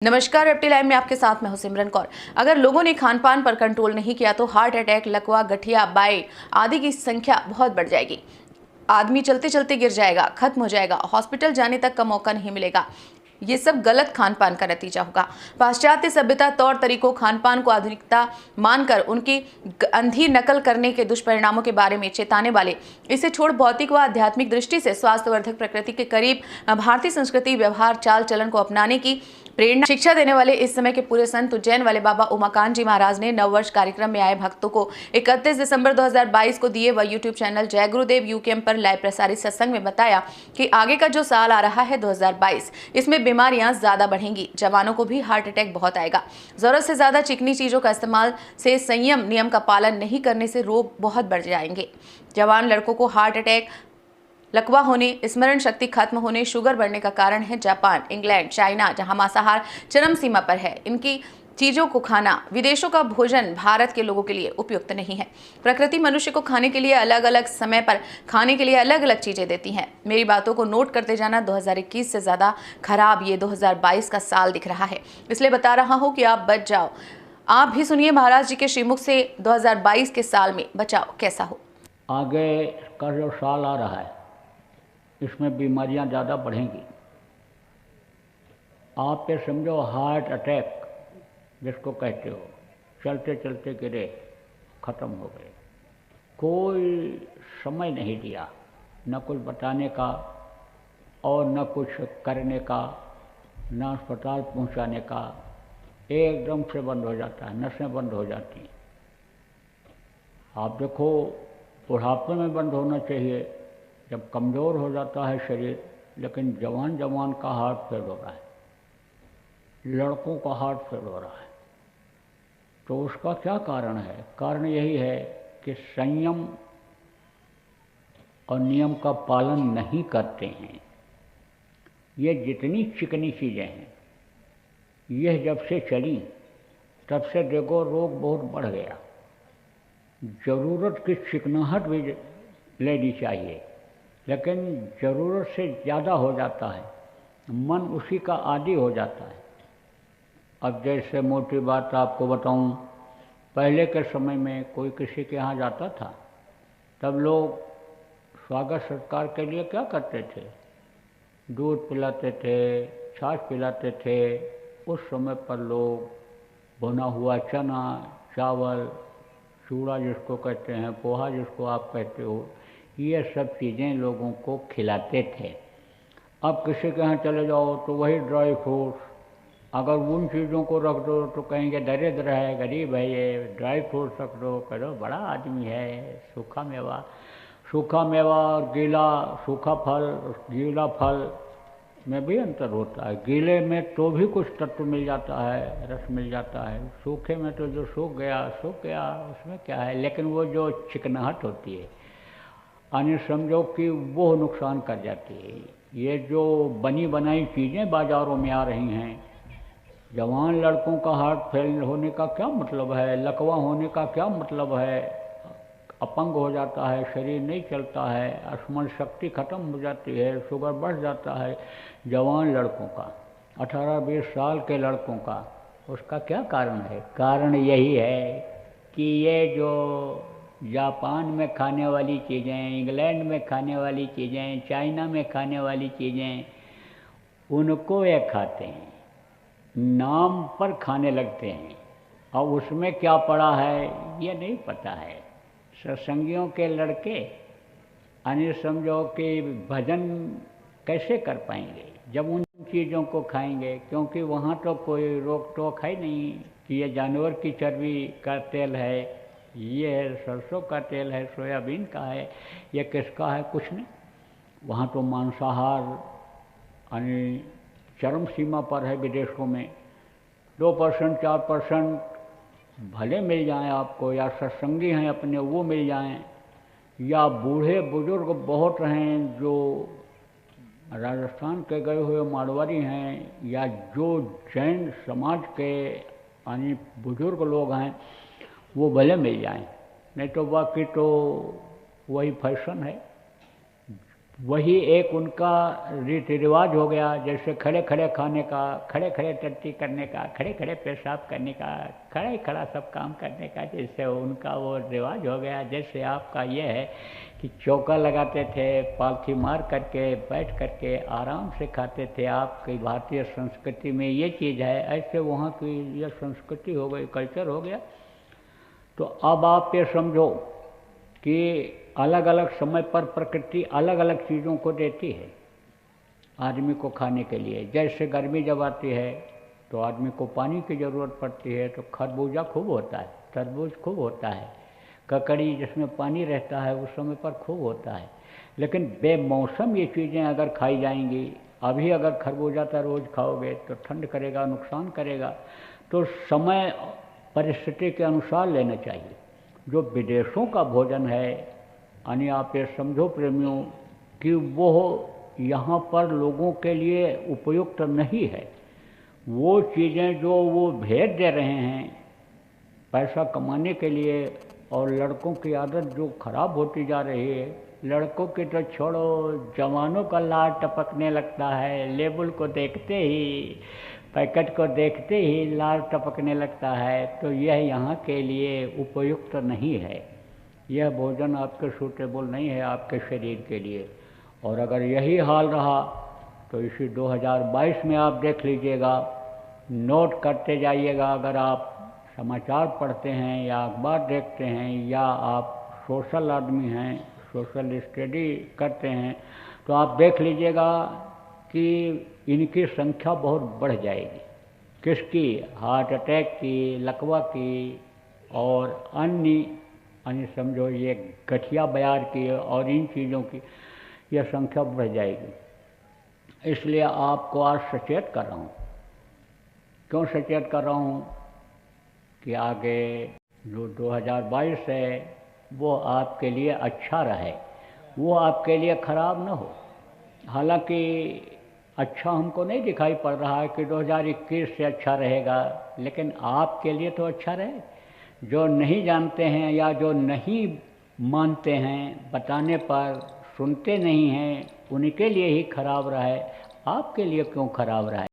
नमस्कार। रेप्टी लाइव में आपके साथ मैं हूं सिमरन कौर। अगर लोगों ने खान पान पर कंट्रोल नहीं किया तो हार्ट अटैक, लकवा, गठिया, बाई आदि की संख्या बहुत बढ़ जाएगी। आदमी चलते चलते गिर जाएगा, खत्म हो जाएगा, हॉस्पिटल जाने तक का मौका नहीं मिलेगा। ये सब गलत खान पान का नतीजा होगा। पाश्चात्य सभ्यता तौर तरीकों खान पान को आधुनिकता मानकर उनकी अंधी नकल करने के दुष्परिणामों के बारे में चेताने वाले, इसे छोड़ भौतिक व आध्यात्मिक दृष्टि से स्वास्थ्यवर्धक प्रकृति के करीब भारतीय संस्कृति, व्यवहार, चाल चलन को अपनाने की प्रेरणा शिक्षा देने वाले इस समय के पूरे संत उज्जैन वाले बाबा उमाकांत जी महाराज ने नववर्ष कार्यक्रम में आए भक्तों को 31 दिसंबर 2022 को दिए वह यूट्यूब चैनल जय गुरुदेव यूकेएम पर लाइव प्रसारित सत्संग में बताया कि आगे का जो साल आ रहा है 2022, इसमें बीमारियां ज्यादा बढ़ेंगी। जवानों को भी हार्ट अटैक बहुत आएगा। जरूरत से ज्यादा चिकनी चीजों का इस्तेमाल से, संयम नियम का पालन नहीं करने से रोग बहुत बढ़ जाएंगे। जवान लड़कों को हार्ट अटैक, लकवा होने, स्मरण शक्ति खत्म होने, शुगर बढ़ने का कारण है जापान, इंग्लैंड, चाइना, जहां मांसाहार चरम सीमा पर है। इनकी चीजों को खाना, विदेशों का भोजन भारत के लोगों के लिए उपयुक्त नहीं है। प्रकृति मनुष्य को खाने के लिए अलग अलग समय पर खाने के लिए अलग अलग चीजें देती है। मेरी बातों को नोट करते जाना। 2021 से ज्यादा खराब ये 2022 का साल दिख रहा है, इसलिए बता रहा हूं कि आप बच जाओ। आप भी सुनिए महाराज जी के श्रीमुख से 2022 के साल में बचाव कैसा हो। आगे का जो साल आ रहा है इसमें बीमारियां ज़्यादा बढ़ेंगी। आप ये समझो हार्ट अटैक जिसको कहते हो, चलते चलते गिरे, ख़त्म हो गए। कोई समय नहीं दिया, न कुछ बताने का और न कुछ करने का, न अस्पताल पहुंचाने का। एकदम से बंद हो जाता है, नसें बंद हो जाती हैं। आप देखो, बुढ़ापे में बंद होना चाहिए जब कमज़ोर हो जाता है शरीर, लेकिन जवान जवान का हार्ट फेल हो रहा है, लड़कों का हार्ट फेल हो रहा है। तो उसका क्या कारण है? कारण यही है कि संयम और नियम का पालन नहीं करते हैं। ये जितनी चिकनी चीज़ें हैं, यह जब से चली तब से देखो रोग बहुत बढ़ गया। ज़रूरत की चिकनाहट भी लेनी चाहिए, लेकिन ज़रूरत से ज़्यादा हो जाता है, मन उसी का आदी हो जाता है। अब जैसे मोटी बात आपको बताऊं, पहले के समय में कोई किसी के यहाँ जाता था, तब लोग स्वागत सत्कार के लिए क्या करते थे? दूध पिलाते थे, छाछ पिलाते थे। उस समय पर लोग भुना हुआ चना, चावल, चूड़ा जिसको कहते हैं, पोहा जिसको आप कहते हो, ये सब चीज़ें लोगों को खिलाते थे। अब किसी के यहाँ चले जाओ तो वही ड्राई फ्रूट्स, अगर उन चीज़ों को रख दो तो कहेंगे दरिद्र है, गरीब है, ये ड्राई फ्रूट्स रख दो, करो बड़ा आदमी है। सूखा मेवा, गीला, सूखा फल, गीला फल में भी अंतर होता है। गीले में तो भी कुछ तत्व मिल जाता है, रस मिल जाता है। सूखे में तो जो सूख गया, उसमें क्या है। लेकिन वो जो चिकनाहट होती है, यानी समझो कि वो नुकसान कर जाती है। ये जो बनी बनाई चीज़ें बाज़ारों में आ रही हैं, जवान लड़कों का हार्ट फेल होने का क्या मतलब है, लकवा होने का क्या मतलब है, अपंग हो जाता है, शरीर नहीं चलता है, स्मरण शक्ति खत्म हो जाती है, शुगर बढ़ जाता है। जवान लड़कों का, 18-20 साल के लड़कों का, उसका क्या कारण है? कारण यही है कि ये जो जापान में खाने वाली चीज़ें, इंग्लैंड में खाने वाली चीज़ें, चाइना में खाने वाली चीज़ें, उनको ये खाते हैं, नाम पर खाने लगते हैं, और उसमें क्या पड़ा है ये नहीं पता है। सत्संगियों के लड़के यानी समझो कि भजन कैसे कर पाएंगे जब उन चीज़ों को खाएंगे? क्योंकि वहाँ तो कोई रोक टोक है नहीं कि ये जानवर की चर्बी का तेल है, ये सरसों का तेल है, सोयाबीन का है, ये किसका है, कुछ नहीं। वहाँ तो मांसाहार यानी चरम सीमा पर है। विदेशों में 2%, 4% भले मिल जाएं आपको, या सत्संगी हैं अपने वो मिल जाएं, या बूढ़े बुजुर्ग बहुत हैं जो राजस्थान के गए हुए मारवाड़ी हैं, या जो जैन समाज के यानी बुजुर्ग लोग हैं, वो भले मिल जाएं। नहीं तो बाकी तो वही फैशन है। वही एक उनका रीति रिवाज हो गया, जैसे खड़े खड़े खाने का, खड़े खड़े टट्टी करने का, खड़े खड़े पेशाब करने का, खड़ा ही खड़ा सब काम करने का, जैसे उनका वो रिवाज हो गया। जैसे आपका ये है कि चौका लगाते थे, पालथी मार करके बैठ करके आराम से खाते थे। आपकी भारतीय संस्कृति में ये चीज़ है, ऐसे वहाँ की ये संस्कृति हो गई, कल्चर हो गया। तो अब आप ये समझो कि अलग अलग समय पर प्रकृति अलग अलग चीज़ों को देती है आदमी को खाने के लिए। जैसे गर्मी जब आती है तो आदमी को पानी की ज़रूरत पड़ती है, तो खरबूजा खूब होता है, तरबूज खूब होता है, ककड़ी जिसमें पानी रहता है उस समय पर खूब होता है। लेकिन बेमौसम ये चीज़ें अगर खाई जाएंगी, अभी अगर खरबूजा तरबूज खाओगे तो ठंड करेगा, नुकसान करेगा। तो समय परिस्थिति के अनुसार लेना चाहिए। जो विदेशों का भोजन है, यानी आप ये समझो प्रेमियों कि वो यहाँ पर लोगों के लिए उपयुक्त नहीं है। वो चीज़ें जो वो भेज दे रहे हैं पैसा कमाने के लिए, और लड़कों की आदत जो खराब होती जा रही है, लड़कों की तो छोड़ो, जवानों का लार टपकने लगता है। लेबल को देखते ही, पैकेट को देखते ही लार टपकने लगता है। तो यह यहाँ के लिए उपयुक्त नहीं है, यह भोजन आपके सूटेबल नहीं है आपके शरीर के लिए। और अगर यही हाल रहा तो इसी 2022 में आप देख लीजिएगा, नोट करते जाइएगा। अगर आप समाचार पढ़ते हैं या अखबार देखते हैं या आप सोशल आदमी हैं, सोशल स्टडी करते हैं, तो आप देख लीजिएगा कि इनकी संख्या बहुत बढ़ जाएगी। किसकी? हार्ट अटैक की, लकवा की और अन्य समझो ये गठिया बयार की और इन चीज़ों की यह संख्या बढ़ जाएगी। इसलिए आपको आज सचेत कर रहा हूँ। क्यों सचेत कर रहा हूँ? कि आगे जो 2022 है वो आपके लिए अच्छा रहे, वो आपके लिए ख़राब ना हो। हालांकि अच्छा हमको नहीं दिखाई पड़ रहा है कि 2021 से अच्छा रहेगा, लेकिन आपके लिए तो अच्छा रहे। जो नहीं जानते हैं या जो नहीं मानते हैं, बताने पर सुनते नहीं हैं, उनके लिए ही खराब रहे, आपके लिए क्यों खराब रहे?